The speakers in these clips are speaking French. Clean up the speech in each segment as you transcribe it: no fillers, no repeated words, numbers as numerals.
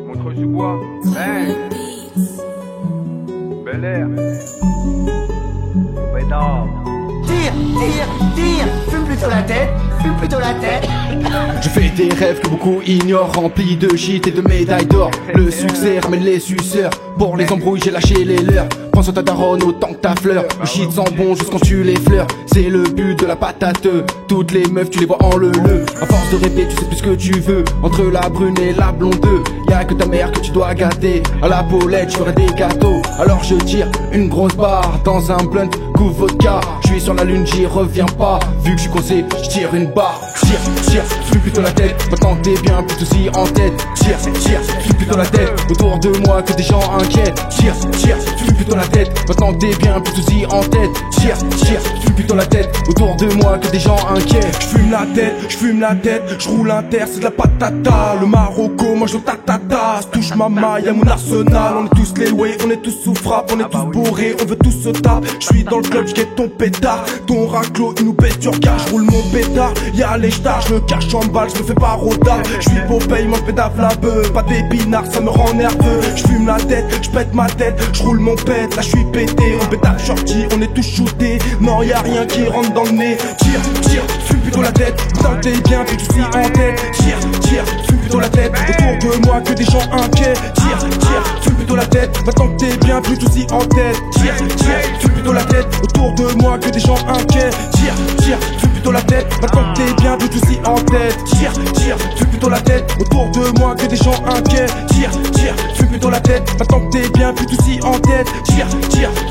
Montreuil-sous-Bois, hey. Bel Air, Bédard. Tire, fume plutôt la tête, fume plutôt la tête. Je fais des rêves que beaucoup ignorent, remplis de shit et de médailles d'or. Le succès ramène les suceurs, pour les embrouilles j'ai lâché les leurs. Prends sur ta daronne autant que ta fleur. Le shit sent bon juste quand tu les fleurs. C'est le but de la patate. Toutes les meufs tu les vois en leu-leu. À force de rêver tu sais plus ce que tu veux. Entre la brune et la blonde, y'a que ta mère que tu dois gâter. À la Paulette je ferai des gâteaux. Alors je tire une grosse barre dans un blunt coupe vodka. Je suis sur la lune j'y reviens pas. Vu que je suis coincé je tire une barre. Tire, fume plutôt la tête. Maintenant que t'es bien plutôt si en tête. Tire, fume plutôt la tête. Autour de moi que des gens inquiets. Tire, fume plutôt la tête. Maintenant que t'es bien plutôt si en tête. Tire, fume plutôt la tête. Autour de moi que des gens inquiets. J'fume la tête, j'roule un terre, c'est de la patata. Le Marocco, mange le tatata. Touche ma maille à mon arsenal. On est tous les way, on est tous sous frappe. On est tous bourrés, on veut tous se taper. J'suis dans le club, j'guette ton pétard. Ton raclo, il nous baisse du regard. J'roule mon pétard, y'a les stars. J'le cache en balle, j'me fais pas rodard. J'suis Popeye, mange pédave la beuh. Pas d'épinards, ça me rend nerveux. J'fume la tête, j'pète ma tête. J'roule mon pète, là j'suis pété. On pétard shorty, on est tous shootés. Non, y'a rien qui rentre dans le nez. Tire, fume plutôt la tête. Tant que t'es bien, tu suis en tête. Tire, fume plutôt la tête. Autour de moi que des gens inquiets. Tire, fume plutôt la tête. Maintenant que t'es bien, plus aussi en tête. Tire, fume plutôt la tête. Autour de moi que des gens inquiets. Tire, fume plutôt la tête. Maintenant que t'es bien, plus aussi en tête. Tire, fume plutôt la tête. Autour de moi que des gens inquiets. Tire, fume plutôt la tête. Maintenant que t'es bien, plus aussi en tête. Tire,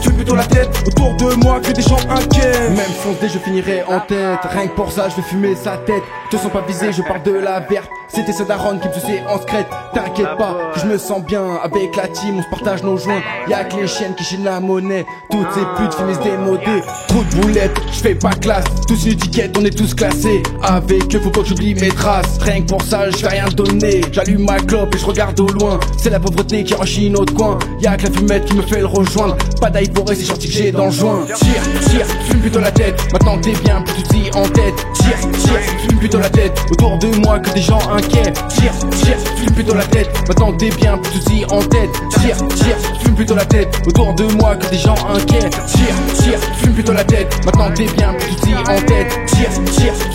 fume plutôt la tête. Autour de moi que des gens inquiets. Même foncé je finirai en tête. Rien que pour ça je vais fumer sa tête. Te sens pas visé, je parle de la verte. C'était sa daronne qui me faisait en secrète. T'inquiète pas, que je me sens bien. Avec la team on se partage nos joints. Y'a que les chiennes qui chaînent la monnaie. Toutes ces putes finissent démodées. Trop de boulettes, je fais pas classe. Tous une étiquette, on est tous classés. Avec eux faut pas que j'oublie mes traces. Rien que pour ça je vais rien donner. J'allume ma clope et je regarde au loin. C'est la pauvreté qui enchine notre coin. Y'a que la fumette qui me fait le rejoindre. Pas d'ivoré, c'est sorti que j'ai dans le joint. Tire, fume plutôt la tête. Maintenant que t'es bien, plus tout en tête. Tire, fume plutôt la tête. Autour de moi que des gens inquiets. Tire, fume plutôt la tête. Maintenant que t'es bien, plus tout en tête. Tire, fume plutôt la tête. Autour de moi que des gens inquiets. Tire, fume plutôt la tête. Maintenant que t'es bien, plus tout en tête. Tire,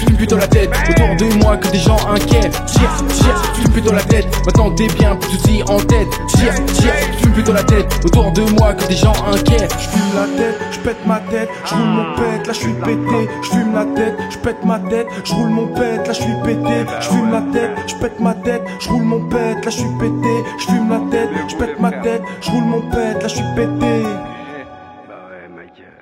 fume plutôt la tête. Autour de moi que des gens inquiets. Tire, fume plutôt la tête. Maintenant que t'es bien, plus tout en tête. Tire, fume plutôt la tête. Autour de moi que des gens inquiets. J'fume la tête, j'pète ma tête, j'roule mon pète, là j'suis pété. J'fume la tête, j'pète ma tête, j'roule mon pète, là j'suis pété. J'fume la tête, j'pète ma tête, j'roule mon pète, là j'suis pété. J'fume la tête, j'pète ma tête, j'roule mon pète, là j'suis pété. Bah ouais, Michael.